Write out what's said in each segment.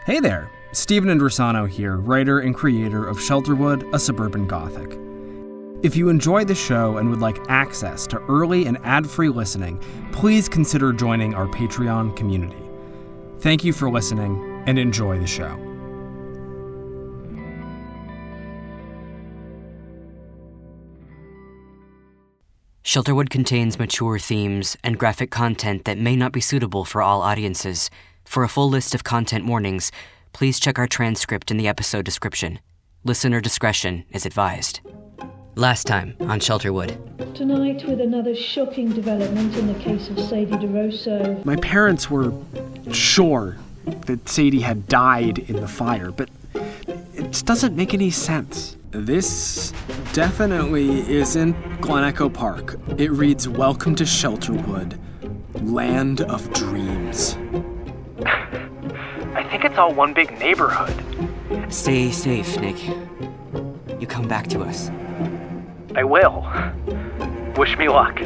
Hey there, Stephen Indrisano here, writer and creator of Shelterwood, a Suburban Gothic. If you enjoy the show and would like access to early and ad-free listening, please consider joining our Patreon community. Thank you for listening, and enjoy the show. Shelterwood contains mature themes and graphic content that may not be suitable for all audiences. For a full list of content warnings, please check our transcript in the episode description. Listener discretion is advised. Last time on Shelterwood. Tonight with another shocking development in the case of Sadie DeRoso. My parents were sure that Sadie had died in the fire, but it just doesn't make any sense. This definitely isn't Glen Echo Park. It reads, "Welcome to Shelterwood, Land of Dreams." I think it's all one big neighborhood. Stay safe, Nick. You come back to us. I will. Wish me luck.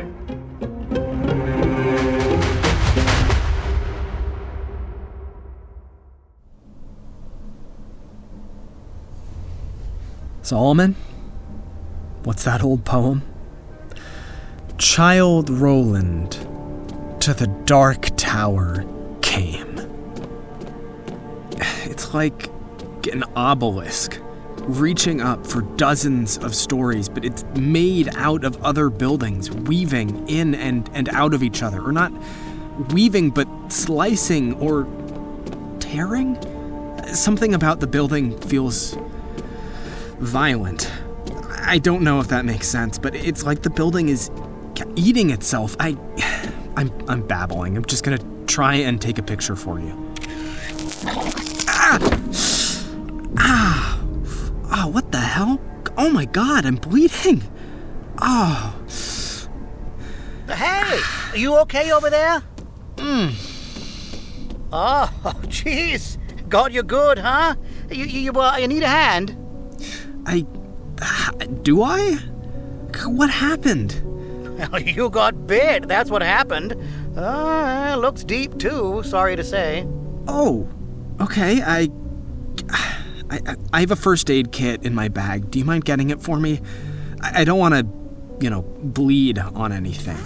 Solomon? What's that old poem? Child Roland to the dark tower came. It's like an obelisk reaching up for dozens of stories, but it's made out of other buildings, weaving in and out of each other. Or not weaving, but slicing or tearing? Something about the building feels violent. I don't know if that makes sense, but it's like the building is eating itself. I'm babbling. I'm just gonna try and take a picture for you. Oh, what the hell? Oh my God, I'm bleeding. Oh. Hey, are you okay over there? Oh, jeez. Got you good, huh? You need a hand? Do I? What happened? Well, you got bit, that's what happened. Looks deep too, sorry to say. Oh, okay, I have a first aid kit in my bag. Do you mind getting it for me? I don't want to, bleed on anything.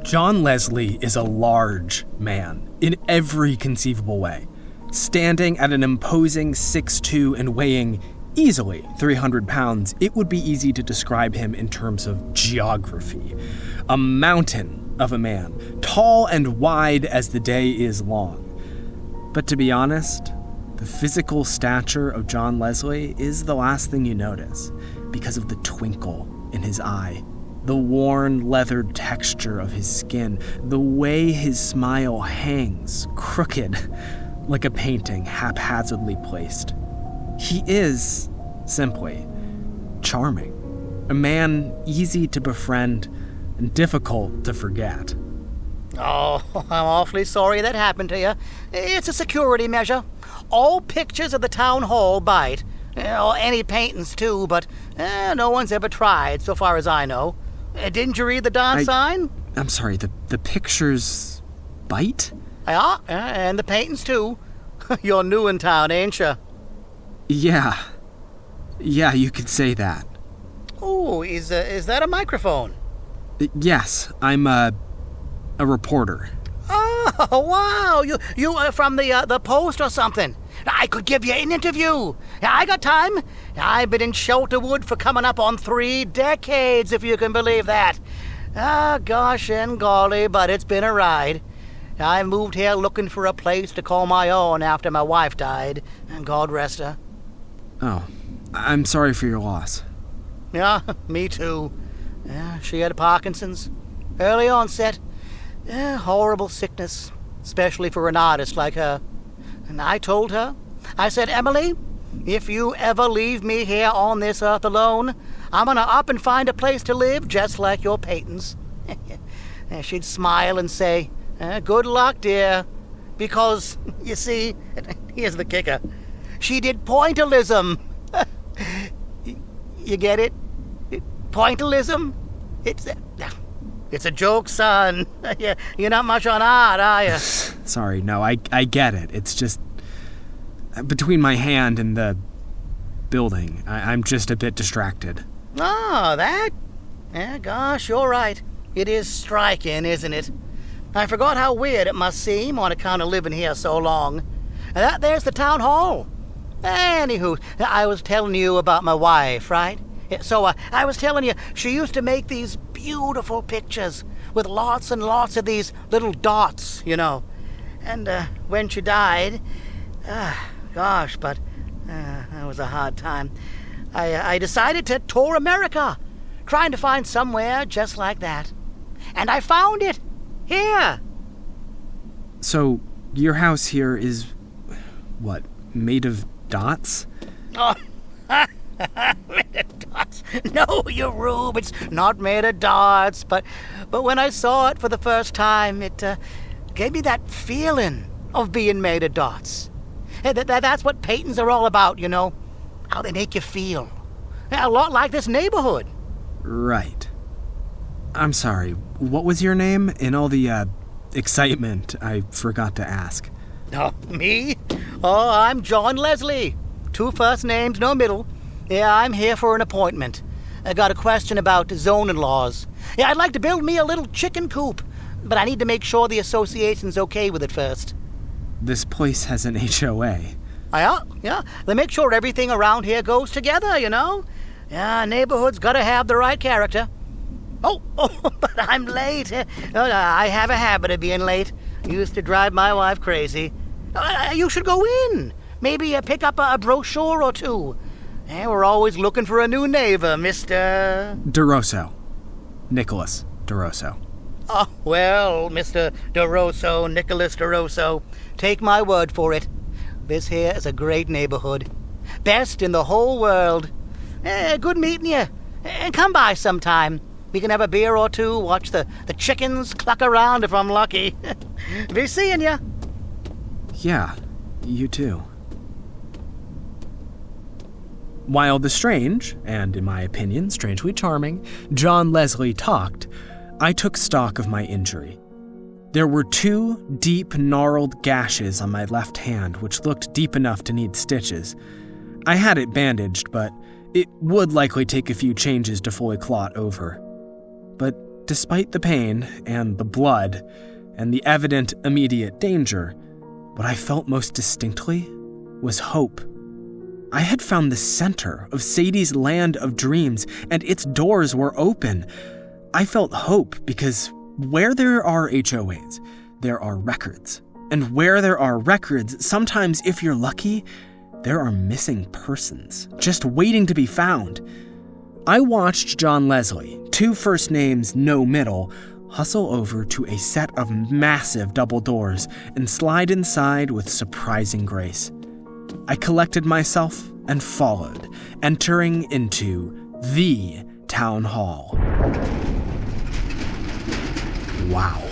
John Leslie is a large man in every conceivable way. Standing at an imposing 6'2" and weighing easily 300 pounds, it would be easy to describe him in terms of geography. A mountain of a man, tall and wide as the day is long. But to be honest, the physical stature of John Leslie is the last thing you notice because of the twinkle in his eye, the worn, leathered texture of his skin, the way his smile hangs crooked like a painting haphazardly placed. He is, simply, charming. A man easy to befriend and difficult to forget. Oh, I'm awfully sorry that happened to you. It's a security measure. All pictures of the town hall bite. Any paintings too, but no one's ever tried, so far as I know. Didn't you read the darn sign? I'm sorry, the pictures bite? Yeah, and the paintings too. You're new in town, ain't you? Yeah, you could say that. Oh, is that a microphone? Yes, I'm a reporter. Oh, wow! You from the Post or something? I could give you an interview. I got time. I've been in Shelterwood for coming up on 3 decades, if you can believe that. Gosh and golly, but it's been a ride. I moved here looking for a place to call my own after my wife died, and God rest her. Oh, I'm sorry for your loss. Yeah, me too. She had Parkinson's. Early onset. Horrible sickness, especially for an artist like her. And I told her, I said, Emily, if you ever leave me here on this earth alone, I'm gonna up and find a place to live just like your Peytons. And she'd smile and say, good luck, dear. Because, you see, here's the kicker. She did pointillism. You get it? Pointillism? It's a joke, son. You're not much on art, are you? Sorry, no, I get it. It's just between my hand and the building, I'm just a bit distracted. Oh, that? Yeah, gosh, you're right. It is striking, isn't it? I forgot how weird it must seem on account of living here so long. And there's the town hall. Anywho, I was telling you about my wife, right? So I was telling you, she used to make these beautiful pictures with lots and lots of these little dots, you know. And when she died, that was a hard time. I decided to tour America, trying to find somewhere just like that. And I found it. Here. So, your house here is, what, made of dots? Oh, made of dots? No, you rube, it's not made of dots. But when I saw it for the first time, it gave me that feeling of being made of dots. That's what paintings are all about, you know, how they make you feel. A lot like this neighborhood. Right. I'm sorry, what was your name? In all the excitement, I forgot to ask. Oh, me? Oh, I'm John Leslie. 2 first names, no middle. Yeah, I'm here for an appointment. I got a question about zoning laws. Yeah, I'd like to build me a little chicken coop, but I need to make sure the association's okay with it first. This place has an HOA. Yeah. They make sure everything around here goes together, you know? Yeah, neighborhood's gotta have the right character. Oh, but I'm late. I have a habit of being late. Used to drive my wife crazy. You should go in. Maybe pick up a brochure or 2. We're always looking for a new neighbor, Mr. DeRoso. Nicholas DeRoso. Oh, well, Mr. DeRoso, Nicholas DeRoso, take my word for it. This here is a great neighborhood. Best in the whole world. Good meeting you. Come by sometime. We can have a beer or 2, watch the chickens cluck around if I'm lucky. Be seeing ya. Yeah, you too. While the strange, and in my opinion, strangely charming, John Leslie talked, I took stock of my injury. There were 2 deep, gnarled gashes on my left hand, which looked deep enough to need stitches. I had it bandaged, but it would likely take a few changes to fully clot over. But despite the pain and the blood and the evident immediate danger, what I felt most distinctly was hope. I had found the center of Sadie's land of dreams, and its doors were open. I felt hope because where there are HOAs, there are records. And where there are records, sometimes, if you're lucky, there are missing persons, just waiting to be found. I watched John Leslie, 2 first names, no middle, hustle over to a set of massive double doors and slide inside with surprising grace. I collected myself and followed, entering into the town hall. Wow.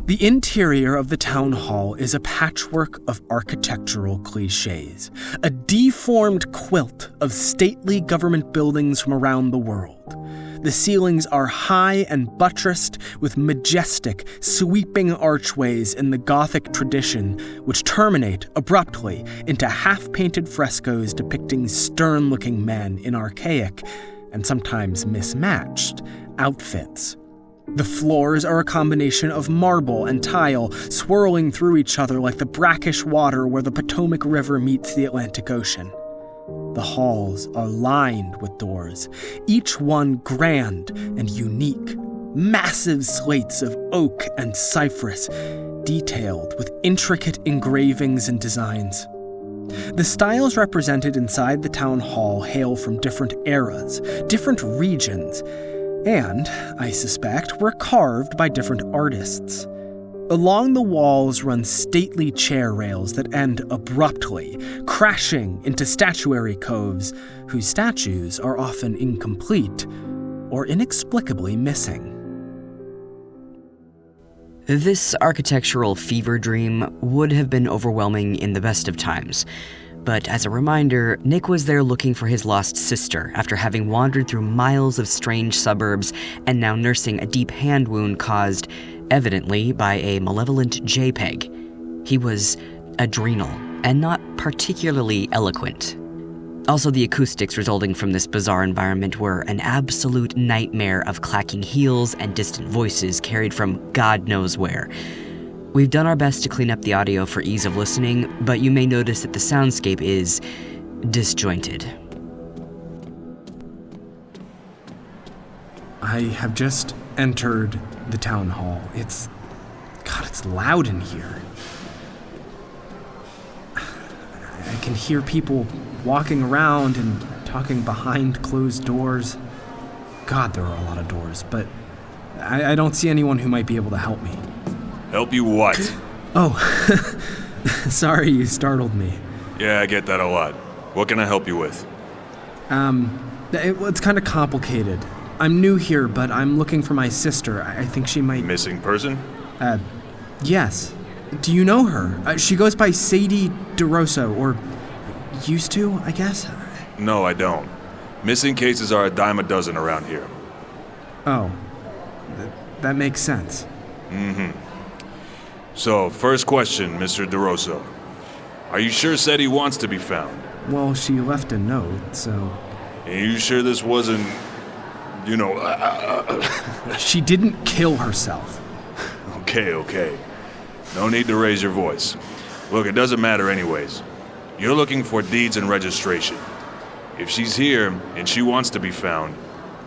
The interior of the town hall is a patchwork of architectural cliches, a deformed quilt of stately government buildings from around the world. The ceilings are high and buttressed with majestic, sweeping archways in the Gothic tradition, which terminate abruptly into half-painted frescoes depicting stern-looking men in archaic, and sometimes mismatched, outfits. The floors are a combination of marble and tile, swirling through each other like the brackish water where the Potomac River meets the Atlantic Ocean. The halls are lined with doors, each one grand and unique. Massive slates of oak and cypress, detailed with intricate engravings and designs. The styles represented inside the town hall hail from different eras, different regions, and, I suspect, were carved by different artists. Along the walls run stately chair rails that end abruptly, crashing into statuary coves whose statues are often incomplete or inexplicably missing. This architectural fever dream would have been overwhelming in the best of times, But as a reminder, Nick was there looking for his lost sister after having wandered through miles of strange suburbs and now nursing a deep hand wound caused, evidently, by a malevolent JPEG. He was adrenal and not particularly eloquent. Also, the acoustics resulting from this bizarre environment were an absolute nightmare of clacking heels and distant voices carried from God knows where. We've done our best to clean up the audio for ease of listening, but you may notice that the soundscape is disjointed. I have just entered the town hall. It's loud in here. I can hear people walking around and talking behind closed doors. God, there are a lot of doors, but I don't see anyone who might be able to help me. Help you what? Oh, sorry you startled me. Yeah, I get that a lot. What can I help you with? It's kind of complicated. I'm new here, but I'm looking for my sister. I think she might... Missing person? Yes. Do you know her? She goes by Sadie DeRoso, or used to, I guess? No, I don't. Missing cases are a dime a dozen around here. Oh. That makes sense. Mm-hmm. So, first question, Mr. DeRoso. Are you sure Sadie wants to be found? Well, she left a note, so... Are you sure this wasn't, She didn't kill herself. Okay. No need to raise your voice. Look, it doesn't matter anyways. You're looking for deeds and registration. If she's here and she wants to be found,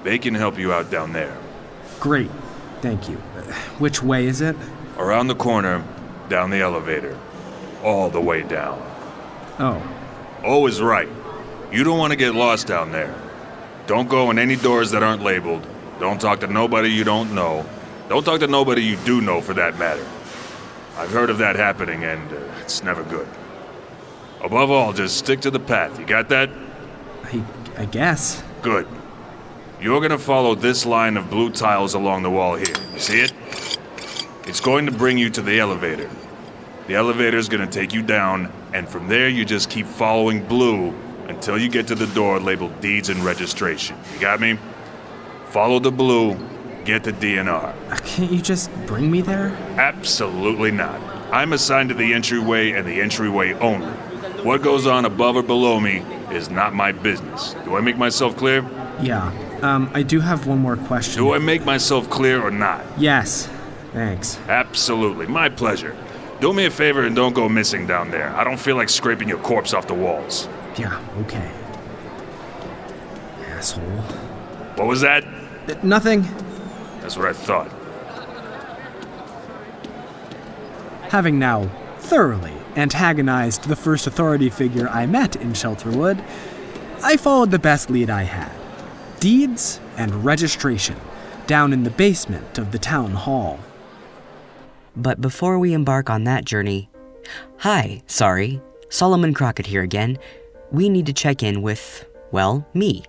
they can help you out down there. Great. Thank you. Which way is it? Around the corner, down the elevator. All the way down. Oh. O is right. You don't want to get lost down there. Don't go in any doors that aren't labeled. Don't talk to nobody you don't know. Don't talk to nobody you do know, for that matter. I've heard of that happening, and it's never good. Above all, just stick to the path. You got that? I guess. Good. You're gonna follow this line of blue tiles along the wall here. You see it? It's going to bring you to the elevator. The elevator's gonna take you down, and from there you just keep following blue until you get to the door labeled Deeds and Registration. You got me? Follow the blue, get the DNR. Can't you just bring me there? Absolutely not. I'm assigned to the entryway and the entryway only. What goes on above or below me is not my business. Do I make myself clear? Yeah. I do have one more question. Do I make myself clear or not? Yes. Thanks. Absolutely. My pleasure. Do me a favor and don't go missing down there. I don't feel like scraping your corpse off the walls. Yeah, okay. Asshole. What was that? Nothing. That's what I thought. Having now thoroughly antagonized the first authority figure I met in Shelterwood, I followed the best lead I had. Deeds and registration, down in the basement of the town hall. But before we embark on that journey... Hi, Solomon Crockett here again. We need to check in with, well, me.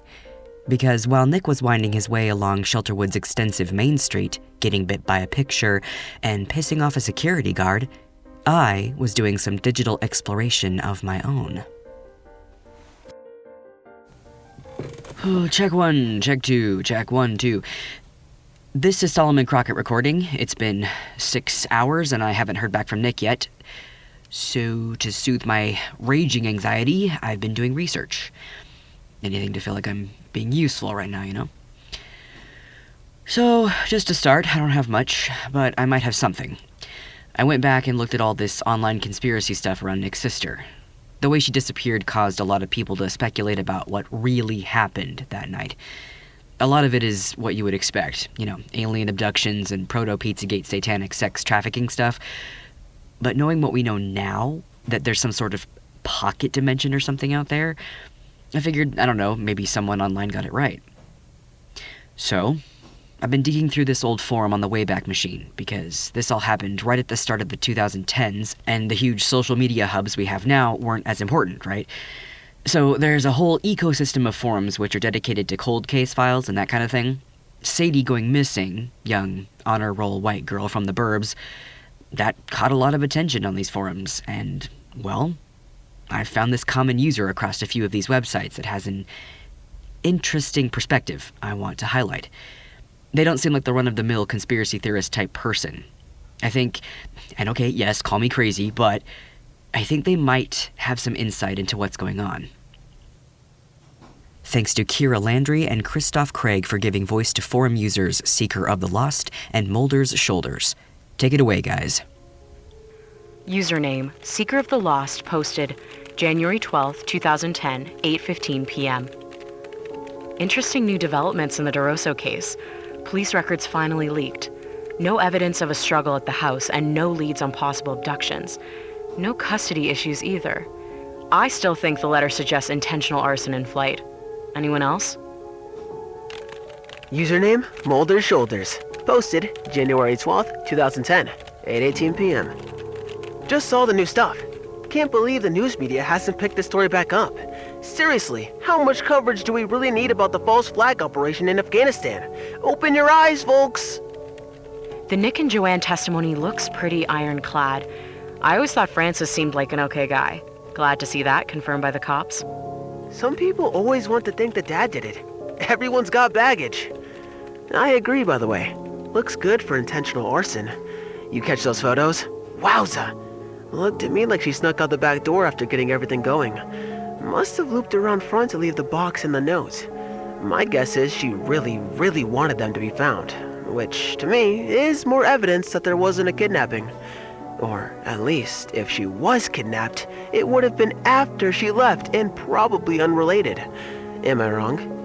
Because while Nick was winding his way along Shelterwood's extensive main street, getting bit by a picture, and pissing off a security guard, I was doing some digital exploration of my own. Oh, check 1, check 2, check 1, 2. This is Solomon Crockett recording. It's been 6 hours and I haven't heard back from Nick yet. So, to soothe my raging anxiety, I've been doing research. Anything to feel like I'm being useful right now, you know? So, just to start, I don't have much, but I might have something. I went back and looked at all this online conspiracy stuff around Nick's sister. The way she disappeared caused a lot of people to speculate about what really happened that night. A lot of it is what you would expect, alien abductions and proto-Pizzagate satanic sex trafficking stuff. But knowing what we know now, that there's some sort of pocket dimension or something out there, I figured, maybe someone online got it right. So, I've been digging through this old forum on the Wayback Machine, because this all happened right at the start of the 2010s, and the huge social media hubs we have now weren't as important, right? So there's a whole ecosystem of forums which are dedicated to cold case files and that kind of thing. Sadie going missing, young honor roll white girl from the burbs, that caught a lot of attention on these forums, and, well, I've found this common user across a few of these websites that has an interesting perspective I want to highlight. They don't seem like the run-of-the-mill conspiracy theorist type person. I think, and okay, yes, call me crazy, but I think they might have some insight into what's going on. Thanks to Kira Landry and Christoph Craig for giving voice to forum users Seeker of the Lost and Moulder's Shoulders. Take it away, guys. Username, Seeker of the Lost, posted January 12th, 2010, 8:15 p.m. Interesting new developments in the DeRoso case. Police records finally leaked. No evidence of a struggle at the house and no leads on possible abductions. No custody issues either. I still think the letter suggests intentional arson in flight. Anyone else? Username, Moulder's Shoulders. Posted January 12th, 2010, 8:18 p.m. Just saw the new stuff. Can't believe the news media hasn't picked the story back up. Seriously, how much coverage do we really need about the false flag operation in Afghanistan? Open your eyes, folks! The Nick and Joanne testimony looks pretty ironclad. I always thought Francis seemed like an okay guy. Glad to see that confirmed by the cops. Some people always want to think that Dad did it. Everyone's got baggage. I agree, by the way. Looks good for intentional arson. You catch those photos? Wowza! Looked to me like she snuck out the back door after getting everything going. Must have looped around front to leave the box and the note. My guess is she really, really wanted them to be found, which, to me, is more evidence that there wasn't a kidnapping. Or, at least, if she was kidnapped, it would have been after she left and probably unrelated. Am I wrong?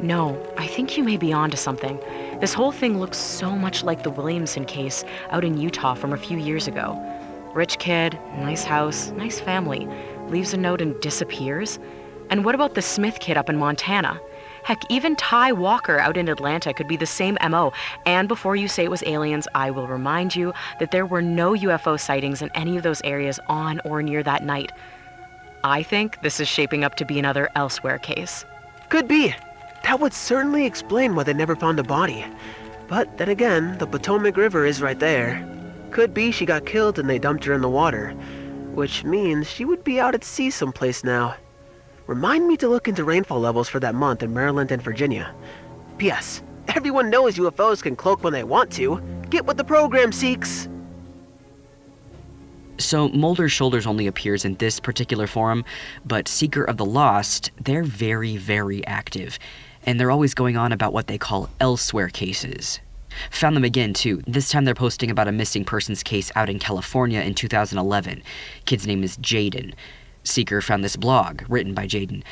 No, I think you may be onto something. This whole thing looks so much like the Williamson case out in Utah from a few years ago. Rich kid, nice house, nice family, leaves a note and disappears? And what about the Smith kid up in Montana? Heck, even Ty Walker out in Atlanta could be the same MO. And before you say it was aliens, I will remind you that there were no UFO sightings in any of those areas on or near that night. I think this is shaping up to be another Elsewhere case. Could be. That would certainly explain why they never found a body. But then again, the Potomac River is right there. Could be she got killed and they dumped her in the water, which means she would be out at sea someplace now. Remind me to look into rainfall levels for that month in Maryland and Virginia. P.S. Everyone knows UFOs can cloak when they want to. Get with the program, Seeks! So Moulder's Shoulders only appears in this particular forum, but Seeker of the Lost, they're very, very active. And they're always going on about what they call Elsewhere cases. Found them again, too. This time they're posting about a missing persons case out in California in 2011. Kid's name is Jaiden. Seeker found this blog, written by Jaiden.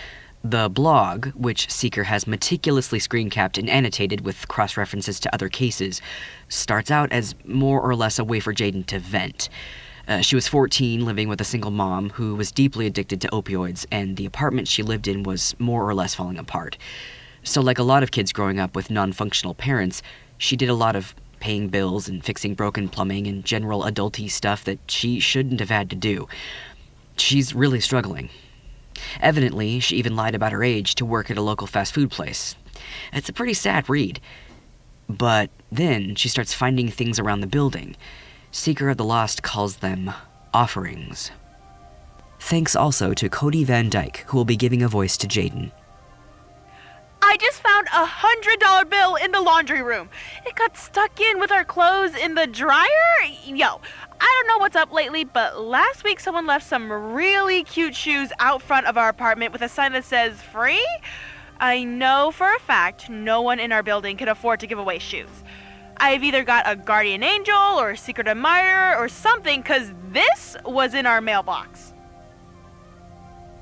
The blog, which Seeker has meticulously screen-capped and annotated with cross-references to other cases, starts out as more or less a way for Jaiden to vent. She was 14, living with a single mom who was deeply addicted to opioids, and the apartment she lived in was more or less falling apart. So like a lot of kids growing up with non-functional parents, she did a lot of paying bills and fixing broken plumbing and general adulty stuff that she shouldn't have had to do. She's really struggling. Evidently, she even lied about her age to work at a local fast food place. It's a pretty sad read. But then she starts finding things around the building. Seeker of the Lost calls them offerings. Thanks also to Cody Van Dyke, who will be giving a voice to Jaiden. I just found a $100 bill in the laundry room. It got stuck in with our clothes in the dryer. Yo, I don't know what's up lately, but last week someone left some really cute shoes out front of our apartment with a sign that says free. I know for a fact no one in our building can afford to give away shoes. I've either got a guardian angel or a secret admirer or something, because this was in our mailbox.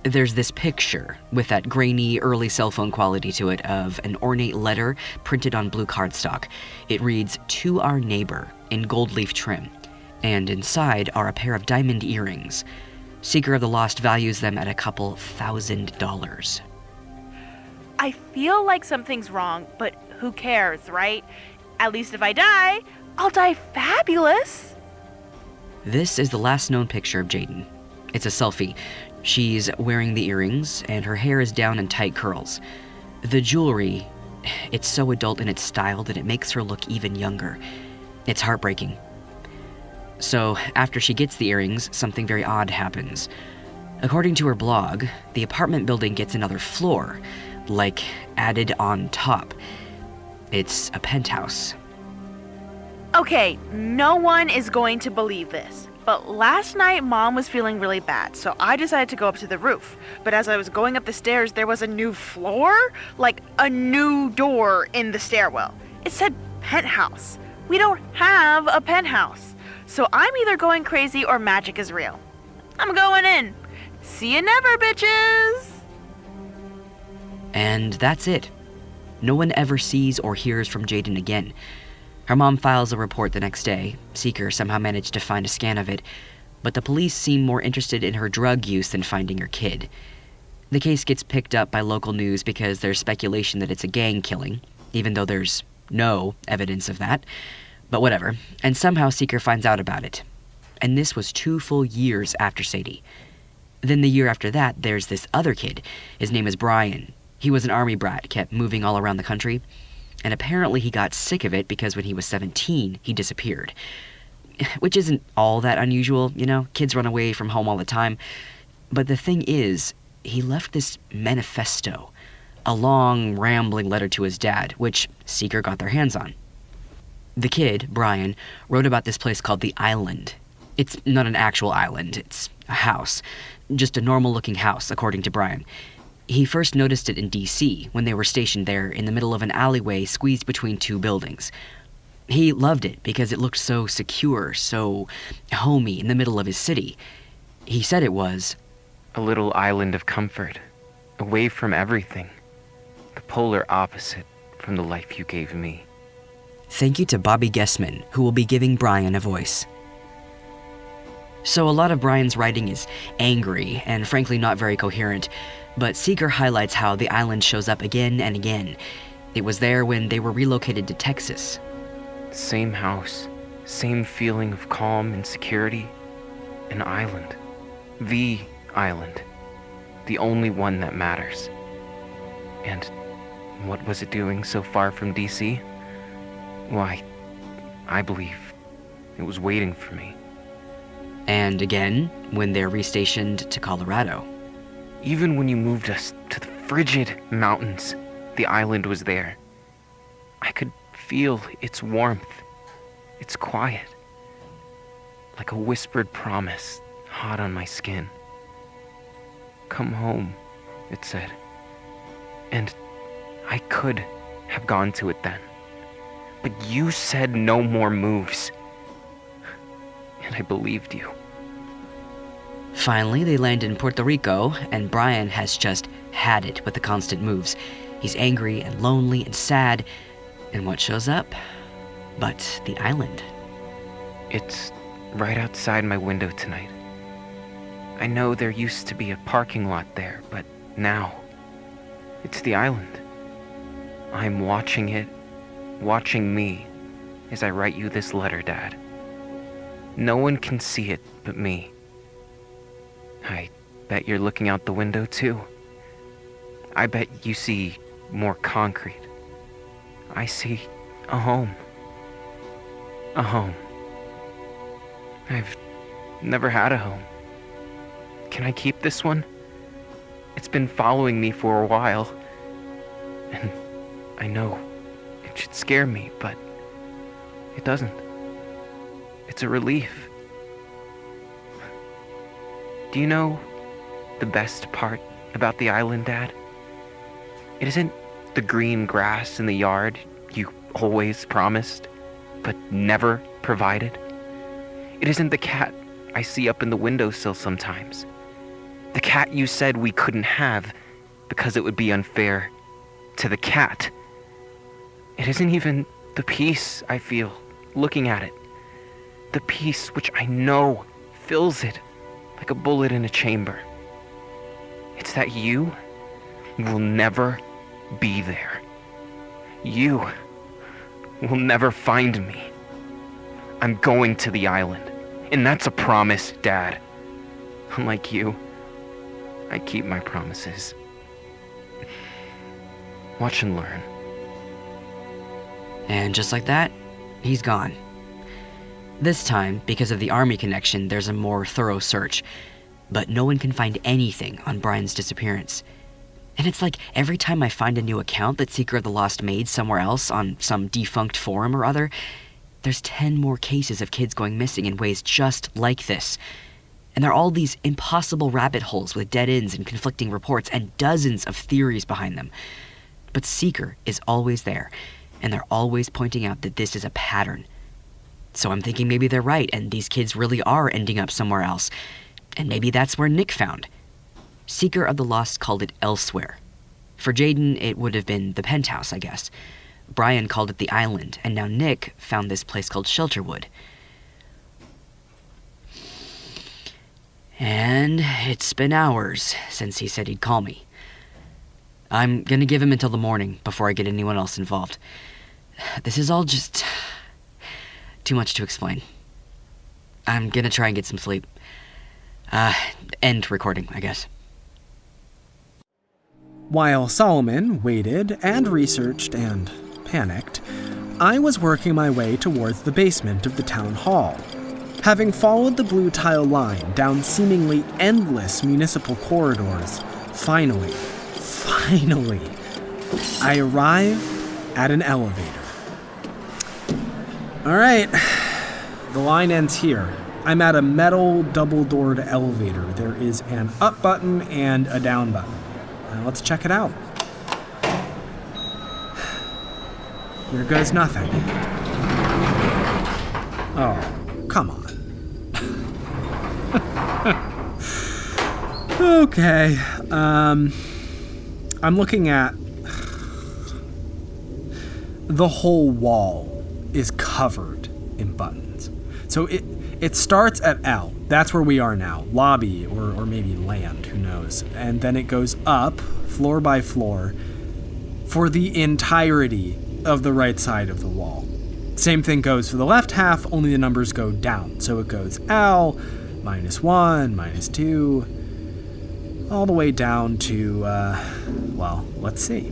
There's this picture with that grainy, early cell phone quality to it of an ornate letter printed on blue cardstock. It reads, "To our neighbor," in gold leaf trim. And inside are a pair of diamond earrings. Seeker of the Lost values them at a couple $1,000. I feel like something's wrong, but who cares, right? At least if I die, I'll die fabulous. This is the last known picture of Jaiden. It's a selfie. She's wearing the earrings, and her hair is down in tight curls. The jewelry, it's so adult in its style that it makes her look even younger. It's heartbreaking. So, after she gets the earrings, something very odd happens. According to her blog, the apartment building gets another floor, like added on top. It's a penthouse. Okay, no one is going to believe this, but last night Mom was feeling really bad, so I decided to go up to the roof. But as I was going up the stairs, there was a new floor, like a new door in the stairwell. It said penthouse. We don't have a penthouse. So I'm either going crazy or magic is real. I'm going in. See you never, bitches! And that's it. No one ever sees or hears from Jaiden again. Her mom files a report the next day. Seeker somehow managed to find a scan of it, but the police seem more interested in her drug use than finding her kid. The case gets picked up by local news because there's speculation that it's a gang killing, even though there's no evidence of that. But whatever. And somehow Seeker finds out about it. And this was 2 full years after Sadie. Then the year after that, there's this other kid. His name is Brian. He was an army brat, kept moving all around the country. And apparently he got sick of it because when he was 17, he disappeared. Which isn't all that unusual, you know? Kids run away from home all the time. But the thing is, he left this manifesto. A long, rambling letter to his dad, which Seeker got their hands on. The kid, Brian, wrote about this place called the Island. It's not an actual island, it's a house. Just a normal-looking house, according to Brian. He first noticed it in D.C. when they were stationed there in the middle of an alleyway squeezed between 2 buildings. He loved it because it looked so secure, so homey in the middle of his city. He said it was a little island of comfort, away from everything. The polar opposite from the life you gave me. Thank you to Bobby Gessman, who will be giving Brian a voice. So a lot of Brian's writing is angry and frankly not very coherent, but Seeker highlights how the island shows up again and again. It was there when they were relocated to Texas. Same house, same feeling of calm and security. An island. The island. The only one that matters. And what was it doing so far from DC? Why, I believe it was waiting for me. And again, when they're restationed to Colorado. Even when you moved us to the frigid mountains, the island was there. I could feel its warmth, its quiet, like a whispered promise hot on my skin. Come home, it said. And I could have gone to it then. But you said no more moves. And I believed you. Finally, they land in Puerto Rico, and Brian has just had it with the constant moves. He's angry and lonely and sad, and what shows up? But the island. It's right outside my window tonight. I know there used to be a parking lot there, but now, it's the island. I'm watching it, watching me, as I write you this letter, Dad. No one can see it but me. I bet you're looking out the window, too. I bet you see more concrete. I see a home. A home. I've never had a home. Can I keep this one? It's been following me for a while. And I know it should scare me, but it doesn't. It's a relief. Do you know the best part about the island, Dad? It isn't the green grass in the yard you always promised, but never provided. It isn't the cat I see up in the windowsill sometimes. The cat you said we couldn't have because it would be unfair to the cat. It isn't even the peace I feel looking at it. The peace which I know fills it like a bullet in a chamber. It's that you will never be there. You will never find me. I'm going to the island, and that's a promise, Dad. Unlike you, I keep my promises. Watch and learn. And just like that, he's gone. This time, because of the army connection, there's a more thorough search. but no one can find anything on Brian's disappearance. And it's like every time I find a new account that Seeker of the Lost made somewhere else on some defunct forum or other, there's 10 more cases of kids going missing in ways just like this. And there are all these impossible rabbit holes with dead ends and conflicting reports and dozens of theories behind them. But Seeker is always there, and they're always pointing out that this is a pattern. So I'm thinking maybe they're right, and these kids really are ending up somewhere else. And maybe that's where Nick found. Seeker of the Lost called it Elsewhere. For Jaiden, it would have been the penthouse, I guess. Brian called it the island, and now Nick found this place called Shelterwood. And it's been hours since he said he'd call me. I'm gonna give him until the morning before I get anyone else involved. This is all just too much to explain. I'm gonna try and get some sleep. End recording, I guess. While Solomon waited and researched and panicked, I was working my way towards the basement of the town hall. Having followed the blue tile line down seemingly endless municipal corridors, finally, I arrived at an elevator. All right, the line ends here. I'm at a metal double-doored elevator. There is an up button and a down button. Let's check it out. Here goes nothing. Oh, come on. Okay, I'm looking at... The whole wall is covered in buttons. So it starts at L. That's where we are now. Lobby, or maybe land, who knows. And then it goes up, floor by floor, for the entirety of the right side of the wall. Same thing goes for the left half, only the numbers go down. So it goes L, -1, -2, all the way down to, well, let's see.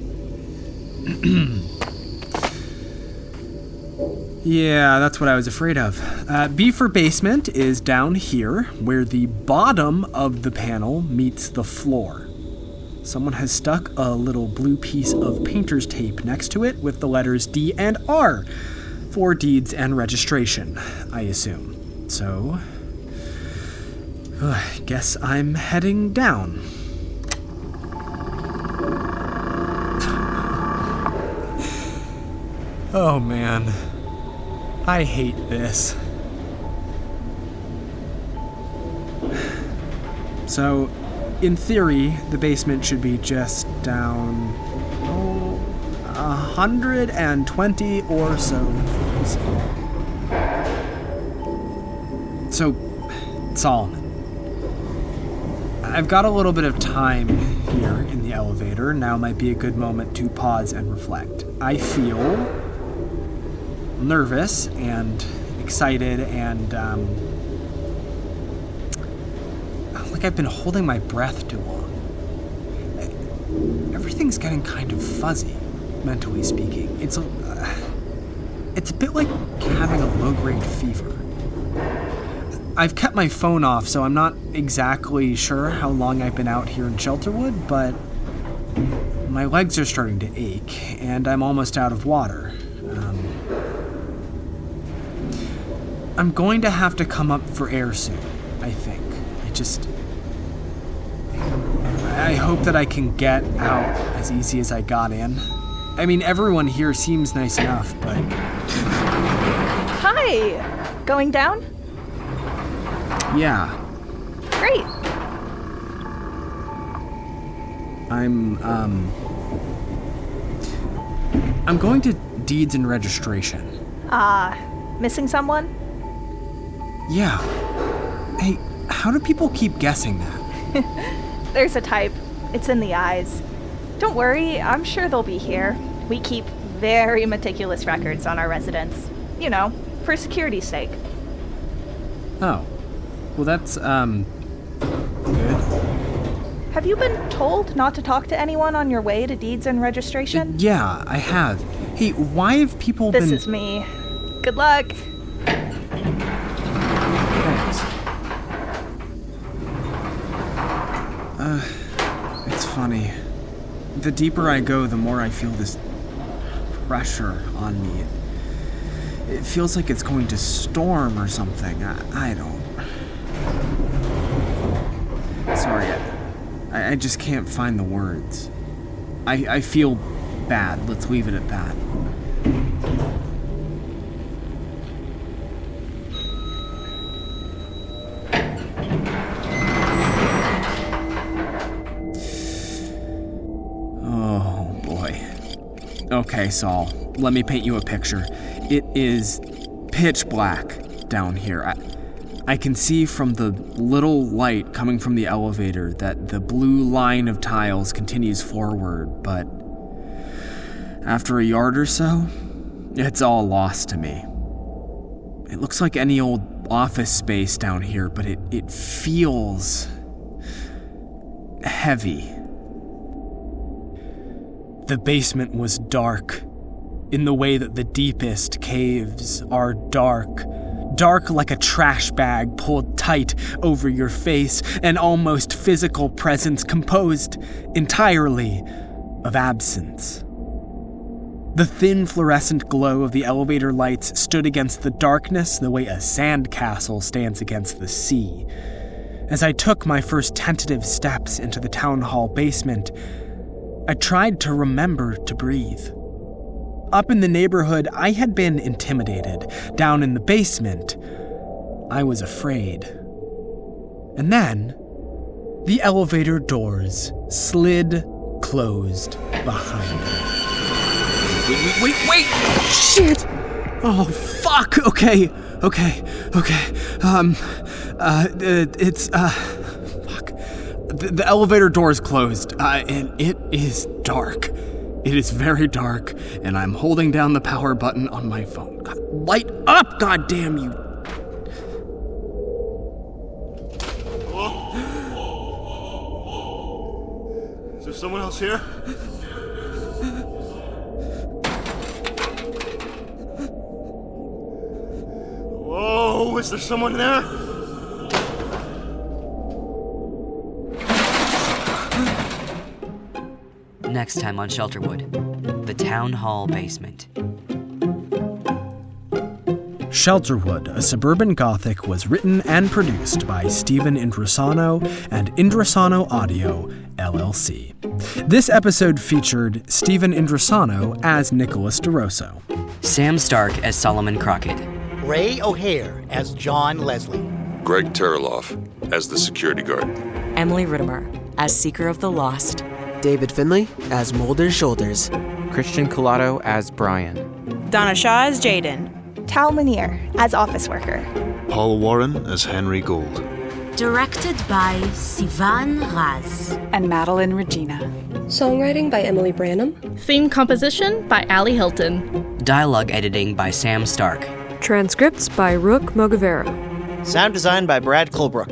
Yeah, that's what I was afraid of. B for basement is down here, where the bottom of the panel meets the floor. Someone has stuck a little blue piece of painter's tape next to it with the letters D and R for deeds and registration, I assume. So, I guess I'm heading down. Oh man. I hate this. So, in theory, the basement should be just down 120 or so floors. So, Solomon, I've got a little bit of time here in the elevator. Now might be a good moment to pause and reflect. I feel nervous and excited and like I've been holding my breath too long. Everything's getting kind of fuzzy, mentally speaking. It's a bit like having a low-grade fever. I've kept my phone off, so I'm not exactly sure how long I've been out here in Shelterwood, but my legs are starting to ache, and I'm almost out of water. I'm going to have to come up for air soon, I think. I hope that I can get out as easy as I got in. I mean, everyone here seems nice enough, but... Hi! Going down? Yeah. Great! I'm going to deeds and registration. Missing someone? Yeah. Hey, how do people keep guessing that? There's a type. It's in the eyes. Don't worry, I'm sure they'll be here. We keep very meticulous records on our residents. You know, for security's sake. Oh. Well, that's, good. Have you been told not to talk to anyone on your way to deeds and registration? Yeah, I have. Hey, why have people been... This is me. Good luck. Thanks. It's funny. The deeper I go, the more I feel this pressure on me. It feels like it's going to storm or something. I don't... Sorry, I just can't find the words. I feel bad. Let's leave it at that. Oh, boy. Okay, Saul, let me paint you a picture. It is pitch black down here. I can see from the little light coming from the elevator that the blue line of tiles continues forward, but after a yard or so, it's all lost to me. It looks like any old office space down here, but it feels heavy. The basement was dark, in the way that the deepest caves are dark. Dark like a trash bag pulled tight over your face, an almost physical presence composed entirely of absence. The thin fluorescent glow of the elevator lights stood against the darkness the way a sandcastle stands against the sea. As I took my first tentative steps into the town hall basement, I tried to remember to breathe. Up in the neighborhood, I had been intimidated. Down in the basement, I was afraid. And then, the elevator doors slid closed behind me. Wait! Shit! Oh, fuck! Okay. Fuck. The elevator doors closed, and it is dark. It is very dark, and I'm holding down the power button on my phone. God, light up, goddamn you! Is there someone else here? Whoa, is there someone there? Next time on Shelterwood, the town hall basement. Shelterwood, a Suburban Gothic, was written and produced by Stephen Indrisano and Indrisano Audio, LLC. This episode featured Stephen Indrisano as Nicholas DeRoso, Sam Stark as Solomon Crockett, Ray O'Hare as John Leslie, Greg Tariloff as the security guard, Emily Rittammer as Seeker of the Lost, David Finley as Moulder's Shoulders, Christian Collado as Brian, Donna Xia as Jaiden, Tal Minear as Office Worker, Paul Warren as Henry Gould. Directed by Sivan Raz and Madeline Regina. Songwriting by Emily Branham. Theme composition by Allie Hilton. Dialogue editing by Sam Stark. Transcripts by Rook Mogavera. Sound design by Brad Colebrook.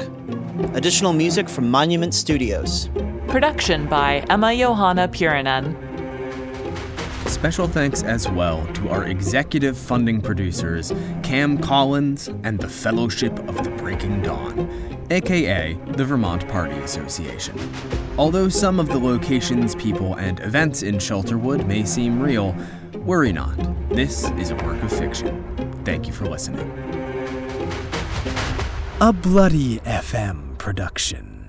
Additional music from Monument Studios. Production by Emma Johanna Puranen. Special thanks as well to our executive funding producers, Cam Collins and the Fellowship of the Breaking Dawn, aka the Vermont Party Association. Although some of the locations, people, and events in Shelterwood may seem real, worry not. This is a work of fiction. Thank you for listening. A Bloody FM production.